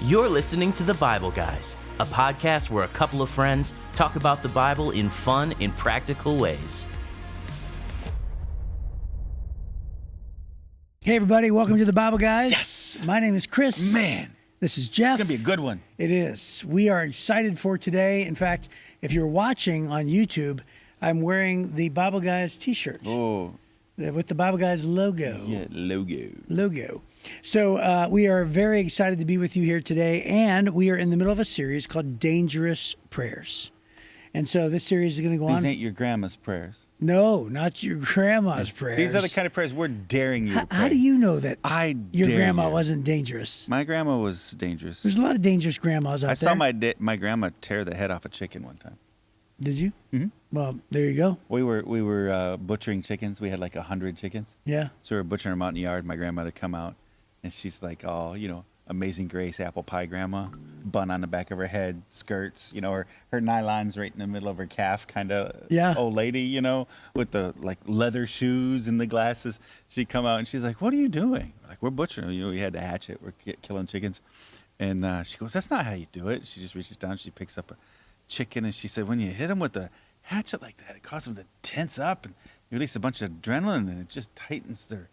You're listening to The Bible Guys, a podcast where a couple of friends talk about the Bible in fun and practical ways. Hey, everybody. Welcome to The Bible Guys. Yes. My name is Chris. Man. This is Jeff. It's going to be a good one. It is. We are excited for today. In fact, if you're watching on YouTube, I'm wearing the Bible Guys t-shirt. Oh. With the Bible Guys logo. Yeah, logo. So we are very excited to be with you here today, and we are in the middle of a series called Dangerous Prayers. And so this series is going to go on. These ain't your grandma's prayers. No, not your grandma's prayers. These are the kind of prayers we're daring you to pray. How do you know that your dare grandma you. wasn't dangerous? My grandma was dangerous. There's a lot of dangerous grandmas out there. I saw my grandma tear the head off a chicken one time. Did you? Mm-hmm. Well, there you go. We were butchering chickens. We had like 100 chickens. Yeah. So we were butchering them out in the yard. My grandmother come out, and she's like, oh, Amazing Grace apple pie grandma, bun on the back of her head, skirts, her nylons right in the middle of her calf, kind of old lady, with the like leather shoes and the glasses. She'd come out and she's like, what are you doing? Like, we're butchering. We had the hatchet. We're killing chickens. And she goes, that's not how you do it. She just reaches down. She picks up a chicken and she said, when you hit them with the hatchet like that, it causes them to tense up and you release a bunch of adrenaline and it just tightens their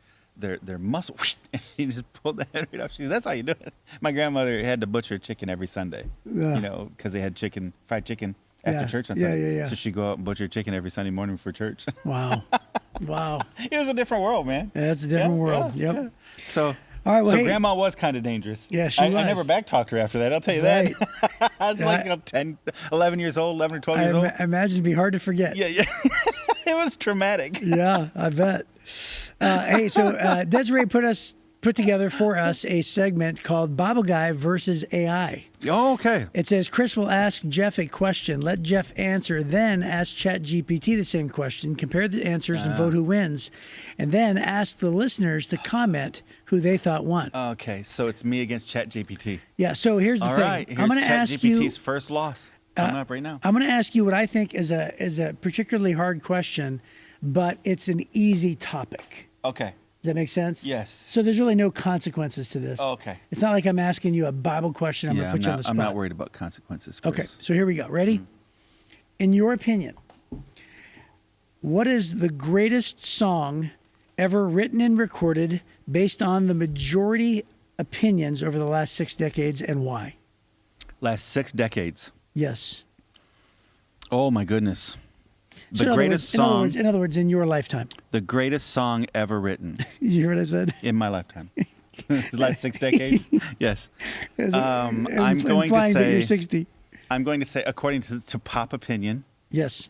muscle. And she just pulled the head right off. She said, that's how you do it. My grandmother had to butcher chicken every Sunday, because they had fried chicken after church on Sunday. Yeah. So she'd go out and butcher chicken every Sunday morning for church. Wow. It was a different world, man. Yeah, it's a different world. Yep. Yeah. So, all right, well, Grandma was kind of dangerous. Yeah, she was. I never backtalked her after that, I'll tell you Right. that. I was like 10, 11 years old, 11 or 12 years old. I imagine it'd be hard to forget. Yeah. It was traumatic. Yeah, I bet. Hey, so Desiree put together for us a segment called Bible Guy versus AI. Oh, okay. It says Chris will ask Jeff a question, let Jeff answer, then ask ChatGPT the same question, compare the answers and vote who wins, and then ask the listeners to comment who they thought won. Okay, so it's me against ChatGPT. Yeah, so here's the thing. All right, here's I'm going to ask you ChatGPT's first loss coming up right now. I'm going to ask you what I think is a particularly hard question, but it's an easy topic. Okay. Does that make sense? Yes. So there's really no consequences to this. Oh, okay. It's not like I'm asking you a Bible question. I'm going to put you on the spot. I'm not worried about consequences, Chris. Okay, so here we go. Ready? In your opinion, what is the greatest song ever written and recorded based on the majority opinions over the last 6 decades, and why? Last 6 decades. Yes. Oh, my goodness. So The greatest song. In other words, in your lifetime. The greatest song ever written. You hear what I said? In my lifetime. The last 6 decades? Yes. I'm going to implying that say. you're 60. I'm going to say, according to pop opinion, Yes.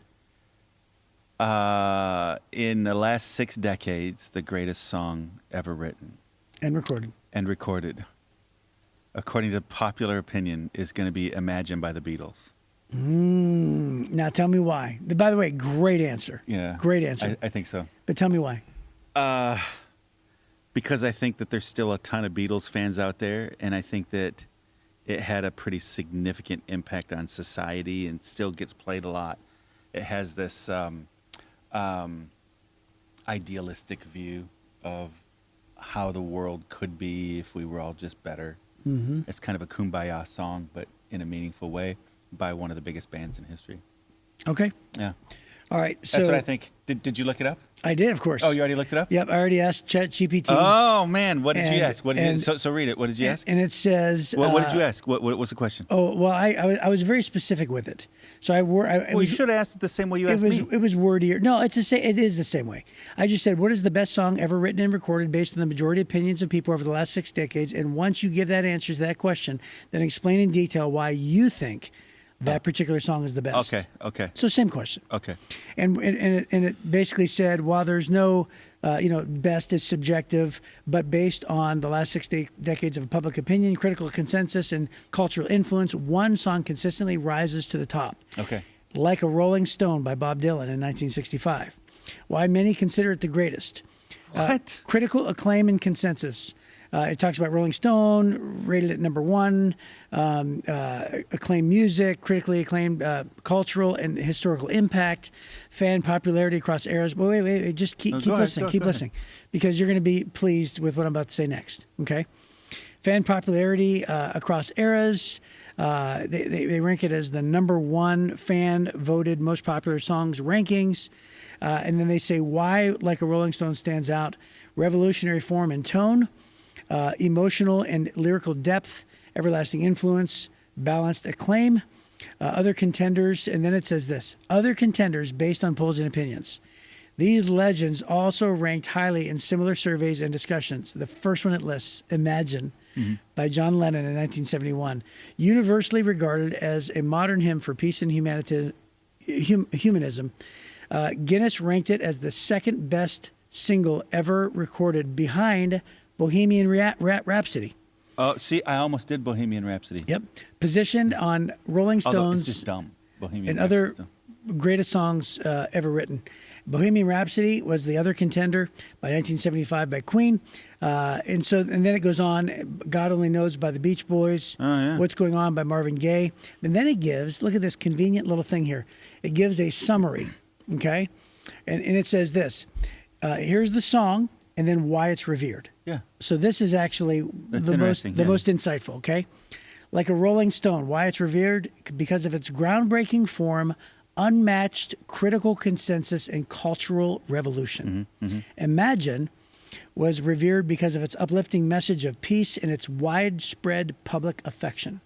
in the last 6 decades, the greatest song ever written And recorded. according to popular opinion, is going to be "Imagine" by the Beatles. Now tell me why. By the way, great answer. Yeah. Great answer. I think so. But tell me why. Because I think that there's still a ton of Beatles fans out there, and I think that it had a pretty significant impact on society and still gets played a lot. It has this idealistic view of how the world could be if we were all just better. Mm-hmm. It's kind of a kumbaya song, but in a meaningful way, by one of the biggest bands in history. Okay. Yeah. All right. So That's what I think. Did you look it up? I did, of course. Oh, you already looked it up? Yep. I already asked ChatGPT. Oh, man. What did you And- ask? So read it. What did you ask? And it says. What did you ask? What was the question? Oh, well, I was very specific with it. So You should have asked it the same way you asked me. It was wordier. No, it is the same way. I just said, what is the best song ever written and recorded based on the majority opinions of people over the last 6 decades? And once you give that answer to that question, then explain in detail why you think that particular song is the best. Okay. So same question. Okay. And it basically said, while there's no, best is subjective, but based on the last 6 decades of public opinion, critical consensus, and cultural influence, one song consistently rises to the top. Okay. Like a Rolling Stone by Bob Dylan in 1965. Why many consider it the greatest. What? Critical acclaim and consensus. It talks about Rolling Stone, rated at number 1, acclaimed music, critically acclaimed cultural and historical impact, fan popularity across eras. Wait, just keep listening, keep listening, because you're going to be pleased with what I'm about to say next, okay? Fan popularity across eras. They rank it as the number one fan voted most popular songs rankings. And then they say why Like a Rolling Stone stands out: revolutionary form and tone, emotional and lyrical depth, everlasting influence, balanced acclaim. Other contenders, and then it says this: other contenders based on polls and opinions. These legends also ranked highly in similar surveys and discussions. The first one it lists, Imagine, by John Lennon in 1971. Universally regarded as a modern hymn for peace and humanism, Guinness ranked it as the second best single ever recorded behind Bohemian Rhapsody. Oh, see, I almost did Bohemian Rhapsody. Yep. Positioned on Rolling Stones. Although it's just dumb. Bohemian and Rhapsody other greatest songs ever written. Bohemian Rhapsody was the other contender by 1975 by Queen. And then it goes on, God Only Knows by the Beach Boys, What's Going On by Marvin Gaye. And then it gives, look at this convenient little thing here. It gives a summary, okay? And it says this, here's the song, and then why it's revered. Yeah. So this is actually the most insightful, okay? Like a Rolling Stone, why it's revered? Because of its groundbreaking form, unmatched critical consensus, and cultural revolution. Imagine was revered because of its uplifting message of peace and its widespread public affection.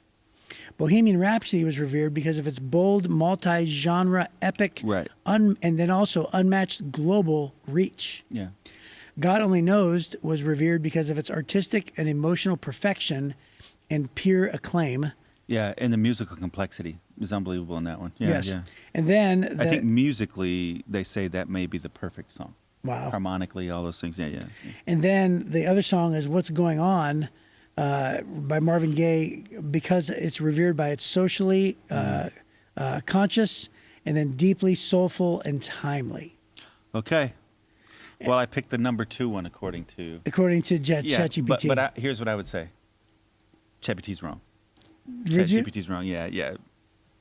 Bohemian Rhapsody was revered because of its bold, multi-genre, epic, and then also unmatched global reach. Yeah. God Only Knows was revered because of its artistic and emotional perfection and pure acclaim. Yeah, and the musical complexity was unbelievable in that one. Yeah, Yes. yeah. And then I think musically, they say that may be the perfect song. Wow. Harmonically, all those things. Yeah. And then the other song is What's Going On by Marvin Gaye, because it's revered by its socially conscious and then deeply soulful and timely. Okay. Well, I picked the number 2 one according to ChatGPT. But here's what I would say. ChatGPT's wrong. Did you? ChatGPT's wrong. Yeah.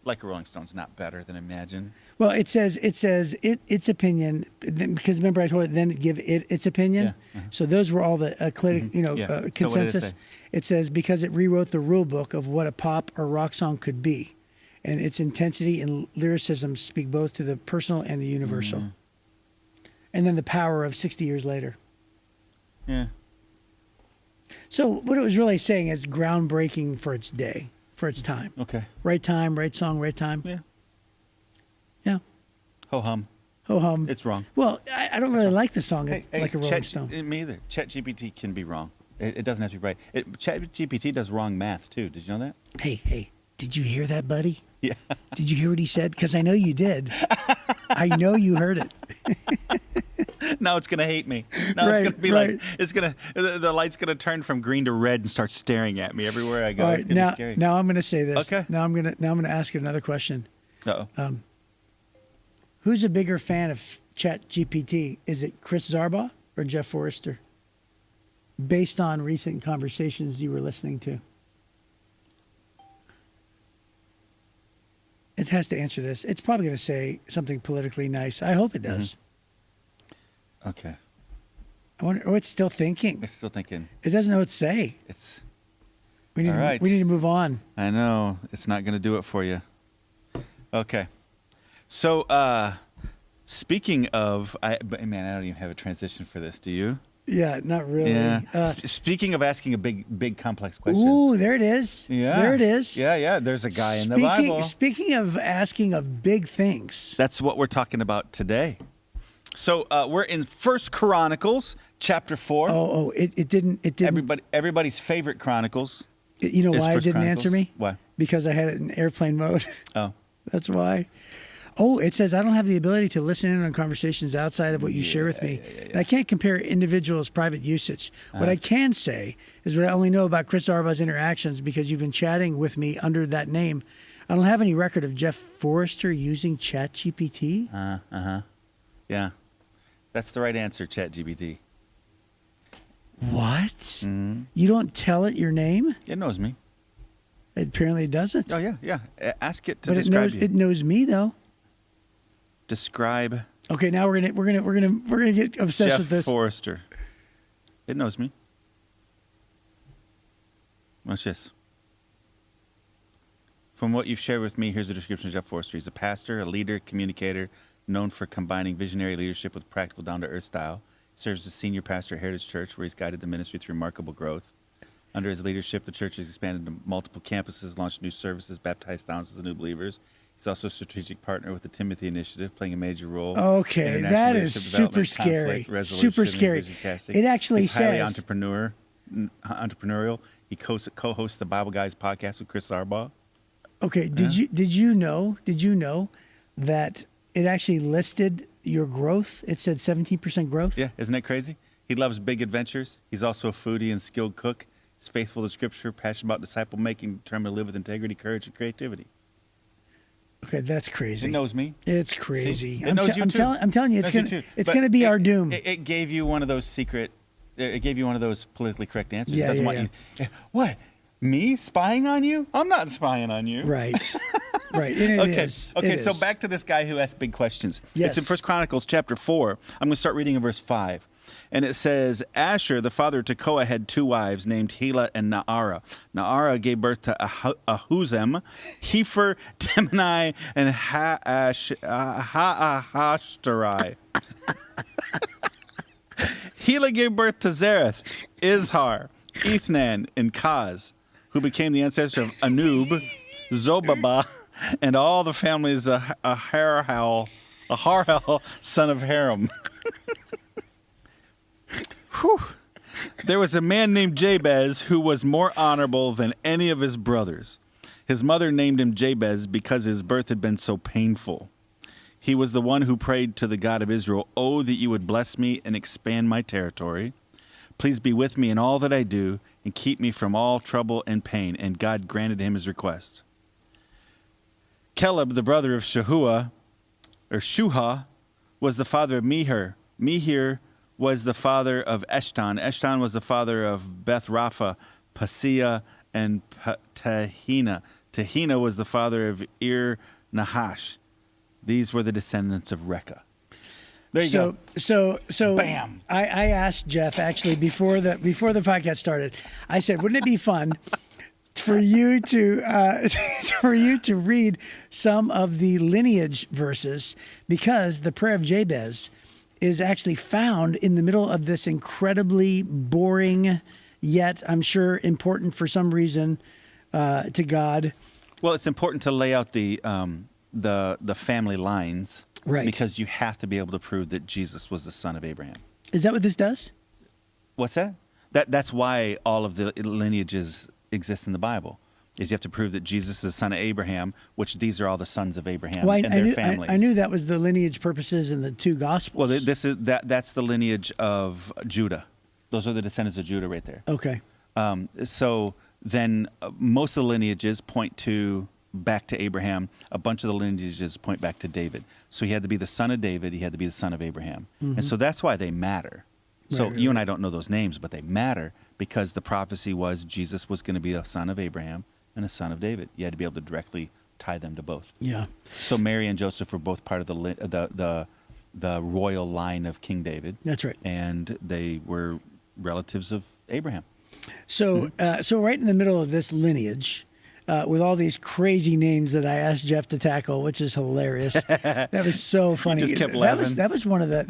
Like a Rolling Stone's not better than Imagine. Well, it says its opinion, because remember I told it then give it its opinion. Yeah. So those were all the consensus. So what did it say? It says because it rewrote the rule book of what a pop or rock song could be, and its intensity and lyricism speak both to the personal and the universal. And then the power of 60 years later. Yeah. So what it was really saying is groundbreaking for its day, for its time. Okay. Right time, right song, right time. Yeah. Yeah. Ho hum. Ho hum. It's wrong. Well, I don't really like the song Like a Rolling Chat, Stone. Me either. ChatGPT can be wrong. It doesn't have to be right. ChatGPT does wrong math too. Did you know that? Hey, did you hear that, buddy? Yeah. Did you hear what he said? Because I know you did. I know you heard it. Now it's gonna hate me. Now it's gonna be like the light's gonna turn from green to red and start staring at me everywhere I go. All right, it's gonna be scary. now I'm gonna say this. Okay. Now I'm gonna ask you another question. Uh-oh. Who's a bigger fan of ChatGPT? Is it Chris Zarbaugh or Jeff Forrester? Based on recent conversations you were listening to. It has to answer this. It's probably going to say something politically nice. I hope it does. Okay. I wonder. Oh, it's still thinking. I'm still thinking. It doesn't know what to say. We need all right. We need to move on. I know. It's not going to do it for you. Okay. So, speaking of, I don't even have a transition for this. Do you? Yeah, not really. Yeah. Speaking of asking a big complex question. Ooh, there it is. Yeah. There it is. Yeah. There's a guy in the Bible. Speaking of asking of big things. That's what we're talking about today. So we're in 1 Chronicles, chapter 4. Oh, it didn't. Everybody's favorite Chronicles. You know why it didn't answer me? Why? Because I had it in airplane mode. Oh. That's why. Oh, it says I don't have the ability to listen in on conversations outside of what you share with me. Yeah. And I can't compare individuals' private usage. What I can say is what I only know about Chris Arbaugh's interactions because you've been chatting with me under that name. I don't have any record of Jeff Forrester using ChatGPT. Yeah. That's the right answer, ChatGPT. What? Mm-hmm. You don't tell it your name? It knows me. It apparently doesn't. Oh, yeah. Ask it to But describe you. It knows me though. Describe. Okay, now we're gonna get obsessed with this. Jeff Forrester. It knows me. Watch this. From what you've shared with me, here's a description of Jeff Forster. He's a pastor, a leader, communicator, known for combining visionary leadership with practical, down-to-earth style. He serves as senior pastor at Heritage Church, where he's guided the ministry through remarkable growth. Under his leadership, the church has expanded to multiple campuses, launched new services, baptized thousands of new believers. He's also a strategic partner with the Timothy Initiative, playing a major role. Okay, that is super scary. Super scary. It actually he's says highly entrepreneurial. He co-hosts the Bible Guys podcast with Chris Arbaugh. Okay, did you know that it actually listed your growth? It said 17% growth. Yeah, isn't that crazy? He loves big adventures. He's also a foodie and skilled cook. He's faithful to Scripture, passionate about disciple making, determined to live with integrity, courage, and creativity. Okay, that's crazy. It knows me. It's crazy. See? It knows you too. I'm telling you, it's gonna be our doom. It gave you one of those secret. It gave you one of those politically correct answers. Yeah, it doesn't want you. What? Me spying on you? I'm not spying on you. Right. Right. And Okay. is. Okay. It So is. back to this guy who asked big questions. Yes. It's in 1 Chronicles chapter 4. I'm going to start reading in verse 5. And it says, Asher, the father of Tekoa, had 2 wives named Helah and Naarah. Naarah gave birth to Ahuzam, Hefer, Temani, and Haashtarai. Helah gave birth to Zareth, Izhar, Ethnan, and Kaz, who became the ancestor of Anub, Zobabah, and all the families of Aharhel, son of Haram. Whew. There was a man named Jabez who was more honorable than any of his brothers. His mother named him Jabez because his birth had been so painful. He was the one who prayed to the God of Israel, "Oh, that you would bless me and expand my territory. Please be with me in all that I do and keep me from all trouble and pain." And God granted him his request. Caleb, the brother of Shuha, was the father of Mehir. Mehir was the father of Eshton. Eshton was the father of Beth Rapha, Paseah, and Tehina. Tehina was the father of Ir Nahash. These were the descendants of Rekah. There you go. So Bam. I asked Jeff actually before the podcast started. I said, wouldn't it be fun for you to read some of the lineage verses, because the prayer of Jabez is actually found in the middle of this incredibly boring, yet I'm sure important for some reason to God. Well, it's important to lay out the family lines, right? Because you have to be able to prove that Jesus was the son of Abraham. Is that what this does? What's that? That's why all of the lineages exist in the Bible. Is you have to prove that Jesus is the son of Abraham, which these are all the sons of Abraham and their families. I knew that was the lineage purposes in the 2 Gospels. Well, that's the lineage of Judah. Those are the descendants of Judah right there. Okay. So then most of the lineages point back to Abraham. A bunch of the lineages point back to David. So he had to be the son of David. He had to be the son of Abraham. Mm-hmm. And so that's why they matter. So you and I don't know those names, but they matter because the prophecy was Jesus was going to be a son of Abraham and a son of David. You had to be able to directly tie them to both. Yeah. So Mary and Joseph were both part of the royal line of King David. That's right. And they were relatives of Abraham. So, so right in the middle of this lineage, with all these crazy names that I asked Jeff to tackle, which is hilarious. That was so funny. You just kept laughing. That was one of the.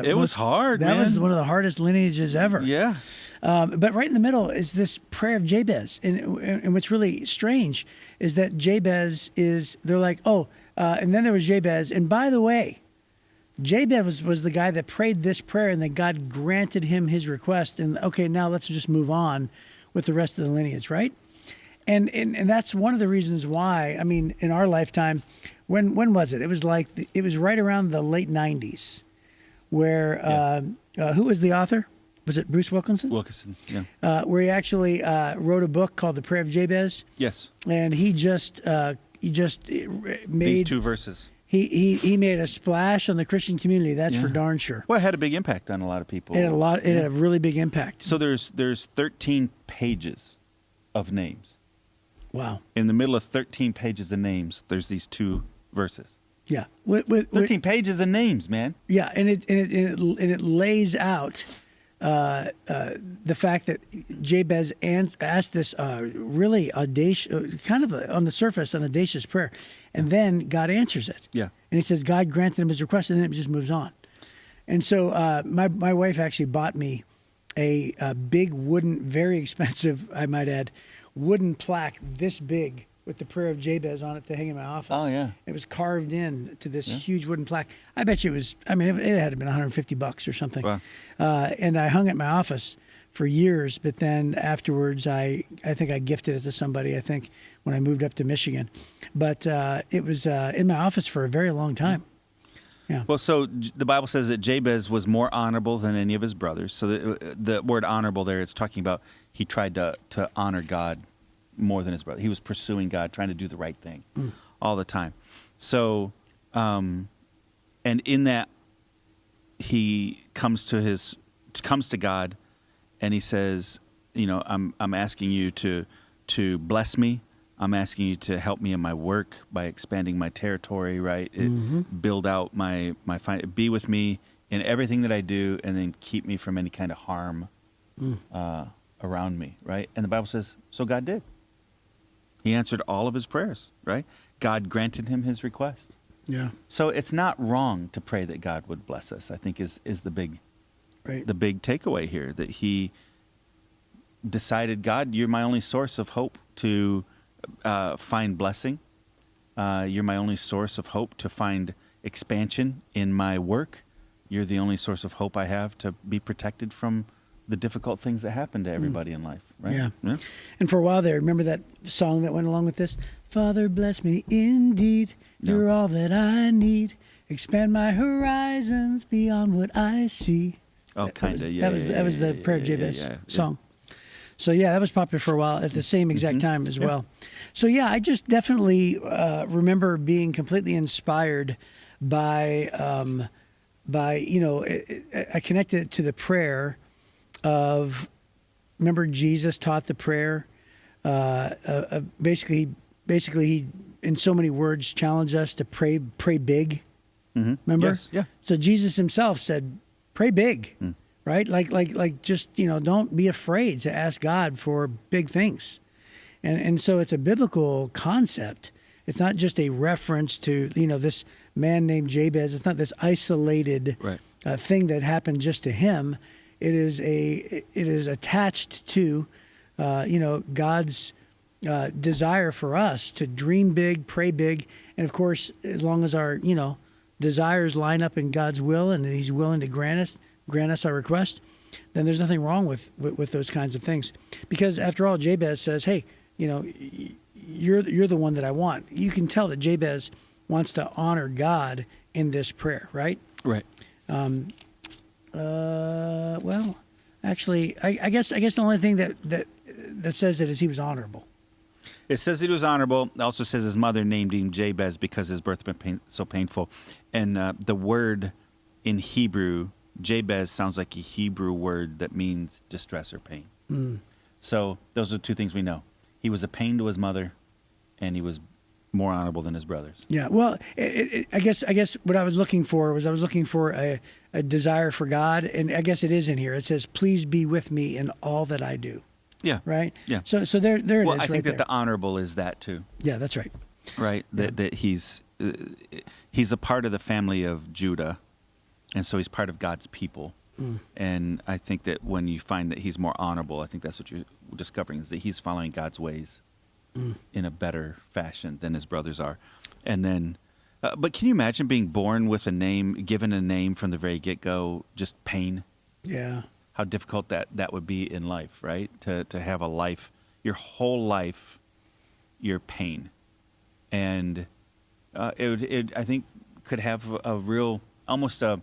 It was hard. That man. was one of the hardest lineages ever. Yeah. But right in the middle is this prayer of Jabez, and what's really strange is that Jabez is. They're like, and then there was Jabez, and by the way, Jabez was the guy that prayed this prayer, and that God granted him his request. And okay, now let's just move on with the rest of the lineage, right? And that's one of the reasons why, I mean, in our lifetime, when was it? It was right around the late 90s, where who was the author? Was it Bruce Wilkinson? Wilkinson, yeah. Where he actually wrote a book called The Prayer of Jabez. Yes. And he just made these 2 verses. He made a splash on the Christian community. That's for darn sure. Well, it had a big impact on a lot of people. It had a really big impact. So there's 13 pages of names. Wow. In the middle of 13 pages of names, there's these 2 verses. Yeah. 13 pages of names, man. Yeah, and it lays out the fact that Jabez asked this really audacious, kind of on the surface, an audacious prayer, and then God answers it. Yeah. And he says God granted him his request, and then it just moves on. And so my wife actually bought me a big wooden, very expensive, I might add, wooden plaque this big with the prayer of Jabez on it to hang in my office. Oh, yeah. It was carved in to this huge wooden plaque. I bet you it was, I mean, it had been $150 or something. Wow. And I hung it in my office for years, but then afterwards I think I gifted it to somebody, I think, when I moved up to Michigan. But it was in my office for a very long time. Yeah. Well, so the Bible says that Jabez was more honorable than any of his brothers. So the word honorable there, it's talking about he tried to honor God more than his brother. He was pursuing God, trying to do the right thing all the time. So, and in that, he comes to God, and he says, you know, I'm asking you to bless me. I'm asking you to help me in my work by expanding my territory, right? Build out be with me in everything that I do, and then keep me from any kind of harm around me, right? And the Bible says, so God did. He answered all of his prayers, right? God granted him his request. Yeah. So it's not wrong to pray that God would bless us, I think is the big takeaway here, that he decided, God, you're my only source of hope to find blessing. You're my only source of hope to find expansion in my work. You're the only source of hope I have to be protected from the difficult things that happen to everybody in life, right? Yeah. And for a while there, remember that song that went along with this? Father, bless me indeed. You're all that I need. Expand my horizons beyond what I see. Oh, kind of, yeah. That was the Prayer of Jabez song. So, yeah, that was popular for a while at the same exact time as well. So, yeah, I just definitely remember being completely inspired by you know, I connected it to the prayer of, remember Jesus taught the prayer, basically he, in so many words, challenged us to pray big. Remember? Yes, yeah. So Jesus himself said, pray big, right? Like just, you know, don't be afraid to ask God for big things. And so it's a biblical concept. It's not just a reference to, you know, this man named Jabez. It's not this isolated thing that happened just to him. It is attached to, you know, God's desire for us to dream big, pray big, and of course, as long as our, you know, desires line up in God's will, and He's willing to grant us our request, then there's nothing wrong with those kinds of things. Because after all, Jabez says, "Hey, you know, you're the one that I want." You can tell that Jabez wants to honor God in this prayer, right? Right. Well, actually, I guess the only thing that says it is he was honorable. It says he was honorable. It also says his mother named him Jabez because his birth had been so painful. And the word in Hebrew, Jabez, sounds like a Hebrew word that means distress or pain. So those are two things we know. He was a pain to his mother, and he was more honorable than his brothers. Yeah. Well, I guess what I was looking for was a desire for God, and I guess it is in here. It says, "Please be with me in all that I do." Yeah. Right. Yeah. So there it is. Well, I think right that there. the honorable is that too. Yeah, that's right. Right. That he's a part of the family of Judah, and so he's part of God's people. And I think that when you find that he's more honorable, I think that's what you're discovering, is that he's following God's ways in a better fashion than his brothers are. And then, but can you imagine being born with a name, given a name from the very get-go, just pain? Yeah. How difficult that would be in life, right? To have a life, your whole life, your pain. And it I think could have a real, almost a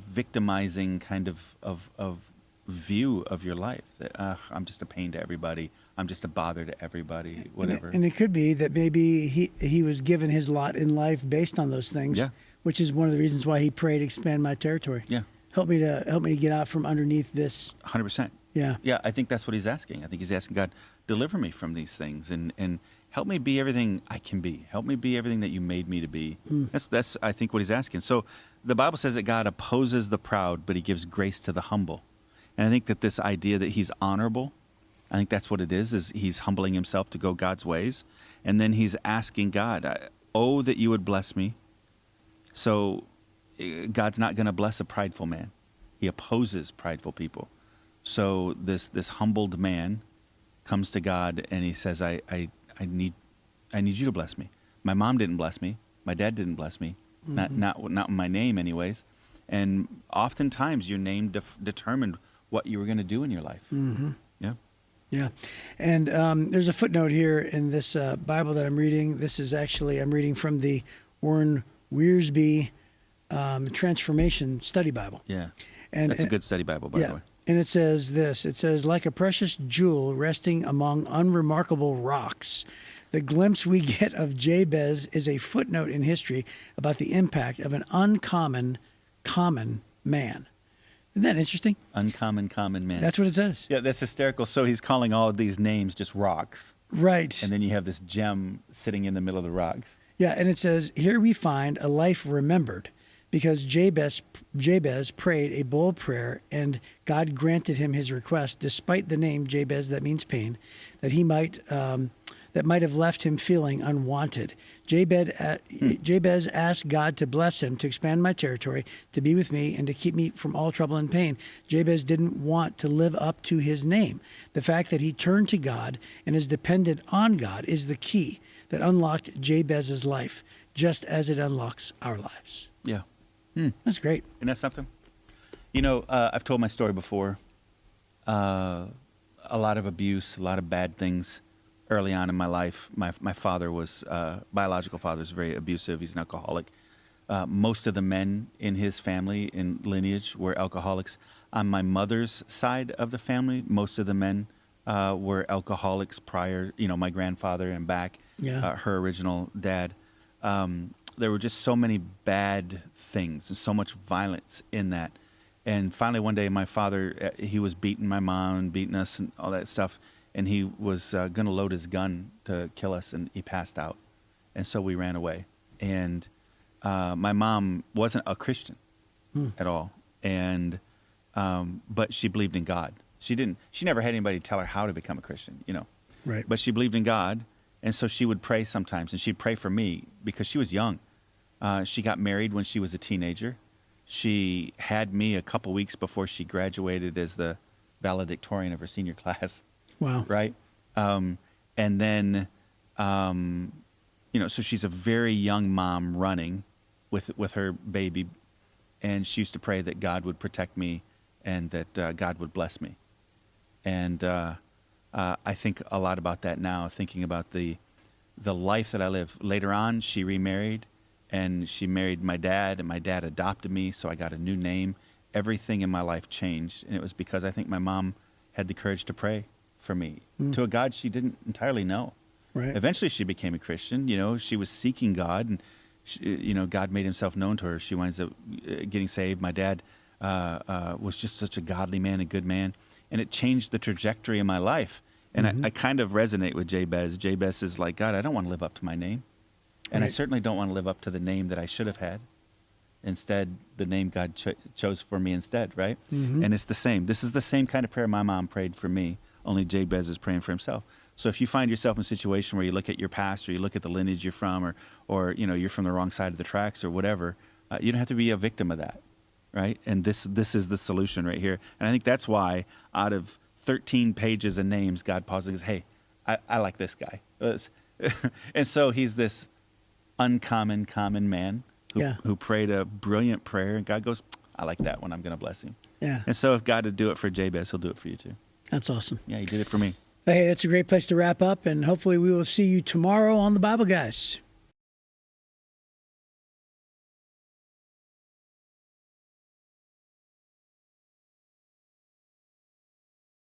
victimizing kind of view of your life, that I'm just a pain to everybody, I'm just a bother to everybody, whatever. And it could be that maybe he was given his lot in life based on those things, which is one of the reasons why he prayed, "Expand my territory." Yeah. Help me to get out from underneath this. 100%. Yeah. Yeah, I think that's what he's asking. I think he's asking God, deliver me from these things and help me be everything I can be. Help me be everything that you made me to be. That's I think what he's asking. So the Bible says that God opposes the proud, but he gives grace to the humble. And I think that this idea that he's honorable, I think that's what it is he's humbling himself to go God's ways. And then he's asking God, oh, that you would bless me. So God's not going to bless a prideful man. He opposes prideful people. So this humbled man comes to God and he says, I need you to bless me. My mom didn't bless me. My dad didn't bless me. Not my name anyways. And oftentimes your name determined what you were going to do in your life. Yeah. Yeah. And there's a footnote here in this Bible that I'm reading. This is actually, I'm reading from the Warren Wiersbe Transformation Study Bible. Yeah. And that's a good study Bible, by the way. And it says this, it says, like a precious jewel resting among unremarkable rocks, the glimpse we get of Jabez is a footnote in history about the impact of an uncommon, common man. Isn't that interesting? Uncommon, common man. That's what it says. Yeah, that's hysterical. So he's calling all of these names just rocks. Right. And then you have this gem sitting in the middle of the rocks. Yeah, and it says, here we find a life remembered, because Jabez prayed a bold prayer, and God granted him his request, despite the name Jabez, that means pain, that he might that might have left him feeling unwanted. Jabez asked God to bless him, to expand my territory, to be with me, and to keep me from all trouble and pain. Jabez didn't want to live up to his name. The fact that he turned to God and is dependent on God is the key that unlocked Jabez's life, just as it unlocks our lives. Yeah. That's great. Isn't that something? You know, I've told my story before. A lot of abuse, a lot of bad things early on in my life. My father was, biological father was very abusive. He's an alcoholic. Most of the men in his family, in lineage, were alcoholics. On my mother's side of the family, most of the men were alcoholics prior, my grandfather and back, her original dad. There were just so many bad things and so much violence in that. And finally, one day, my father, he was beating my mom and beating us and all that stuff. And he was going to load his gun to kill us, and he passed out. And so we ran away. And my mom wasn't a Christian at all. And but she believed in God. She never had anybody tell her how to become a Christian, Right. But she believed in God. And so she would pray sometimes, and she'd pray for me because she was young. She got married when she was a teenager. She had me a couple weeks before she graduated as the valedictorian of her senior class. Wow. Right? And then, so she's a very young mom running with her baby. And she used to pray that God would protect me and that God would bless me. And I think a lot about that now, thinking about the life that I live. Later on, she remarried, and she married my dad, and my dad adopted me, so I got a new name. Everything in my life changed, and it was because I think my mom had the courage to pray for me to a God she didn't entirely know. Right. Eventually, she became a Christian. She was seeking God, and God made himself known to her. She winds up getting saved. My dad was just such a godly man, a good man, and it changed the trajectory of my life. And I kind of resonate with Jabez. Jabez is like, God, I don't want to live up to my name. And I certainly don't want to live up to the name that I should have had. Instead, the name God chose for me instead, right? And it's the same. This is the same kind of prayer my mom prayed for me, only Jabez is praying for himself. So if you find yourself in a situation where you look at your past, or you look at the lineage you're from, or you're from the wrong side of the tracks or whatever, you don't have to be a victim of that, right? And this is the solution right here. And I think that's why out of 13 pages of names, God pauses and goes, hey, I like this guy. And so he's this uncommon, common man who prayed a brilliant prayer. And God goes, I like that one. I'm going to bless him. Yeah. And so if God would do it for Jabez, he'll do it for you too. That's awesome. Yeah, he did it for me. Hey, that's a great place to wrap up. And hopefully we will see you tomorrow on the Bible Guys.